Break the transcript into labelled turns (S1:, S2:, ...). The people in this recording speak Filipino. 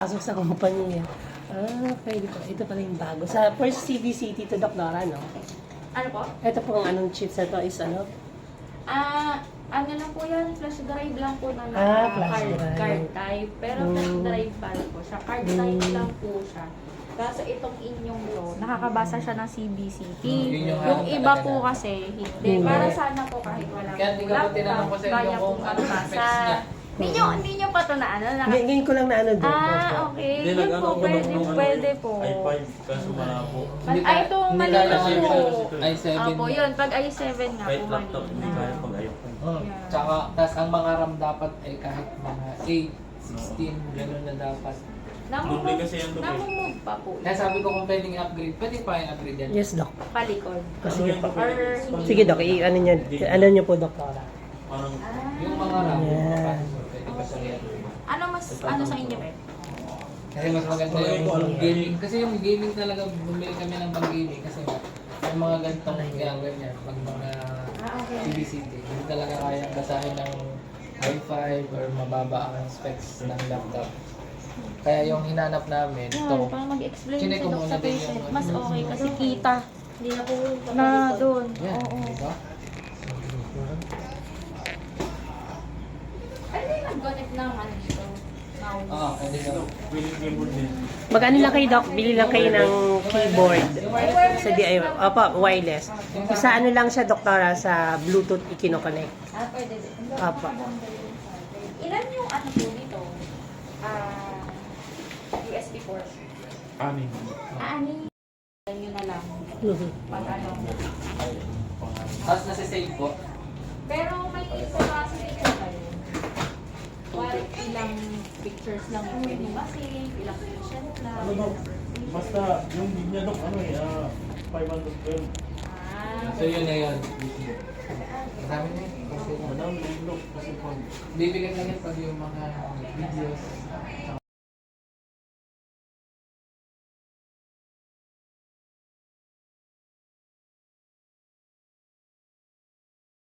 S1: Pasok sa kumpanya. Pwede po. Ito pala yung bago. Sa first CBCT to Doc Nora, no?
S2: Ano po?
S1: Ito pong anong chips na to is ano?
S2: Ano lang po yan, flash drive lang po na
S1: flash drive.
S2: card type. Pero flash drive pa rin po siya. Card type lang po siya. Kaso itong inyong to, nakakabasa siya ng CBCT. Yung iba po kasi, hindi. Para sana po kahit wala
S3: Kaya hindi ka po tinanong ko sa inyo
S2: kaya
S3: kung
S2: po
S3: ano
S2: magbasa.
S3: specs niya.
S2: Hindi nyo pa to na ano?
S1: Ngayon ko lang na ano doon.
S2: Okay.
S4: Hindi,
S2: Yun
S4: nag-ano
S2: po,
S4: ko
S2: pwede,
S4: nung
S2: pwede po.
S4: i5, kaso wala po.
S2: Ay, itong
S3: Hindi
S2: mali
S3: kaya
S2: lang
S3: siya
S2: po.
S3: i7
S2: Opo, yun. Pag i7 nga
S4: Kahit
S2: po, mali
S4: laptop, hindi kaya
S2: na.
S4: pag iPhone.
S2: Yeah.
S3: Tsaka, tas ang mga RAM dapat ay kahit mga 8, 16, gano'n na dapat.
S4: Doble kasi yan, Doc, eh.
S2: Namumove pa po.
S3: Kaya sabi ko kung pwedeng i-upgrade, pwede pa i-upgrade yan.
S1: Yes, Doc.
S2: Palikod.
S1: Sige po.
S2: Or
S1: Sige, Doc. Ano nyo po, Doc Nora?
S4: Parang,
S3: Yung mga RAM, yung mga
S1: Yeah.
S3: processor, pwede pa sa yan.
S2: ano sa inyo, Pep?
S3: Kasi mas maganda yung gaming. Kasi yung gaming talaga, bumili kami ng pang-gaming. Kasi may mga ganitong ganyan. Pag mga
S2: Okay.
S3: CBCT, hindi talaga kayang basahin ng i5 or mababa ang specs ng laptop. Kaya yung hinanap namin,
S2: Yan,
S3: ito,
S2: para mag-explain
S3: Chinek
S2: si
S3: ko
S2: Doc
S3: muna
S2: sa
S3: din
S2: patient.
S3: yung-
S2: Mas okay kasi kita
S5: Hindi na po
S2: na doon.
S3: yan,
S2: Oo.
S3: di ba?
S2: Ay, hindi nag-connect ng ano dito. Mouse.
S3: Pwede na.
S4: willing keyboard din.
S1: Mag-ano lang kayo, Doc? Bili lang kayo ng keyboard. Sa DIY. Opo, wireless. Sa ano lang siya, Doc Nora, sa Bluetooth ikino-connect.
S2: Pwede din.
S1: Apa.
S2: Ilan yung ano po dito? USB port.
S4: Amin.
S2: Ani? Yun na lang. Pag ano.
S3: Tapos nasa-save po.
S2: Pero may capacity po kayo. Kuwari ilang pictures lang yung pwede masave, ilang patient lang.
S4: Ano, Doc? Basta yung gig niya, Doc, 512.
S3: So yun na yun. Marami na yun. Kasi
S4: Madami yung Doc. Kasi pag
S3: bibigyan lang yan pag yung mga videos.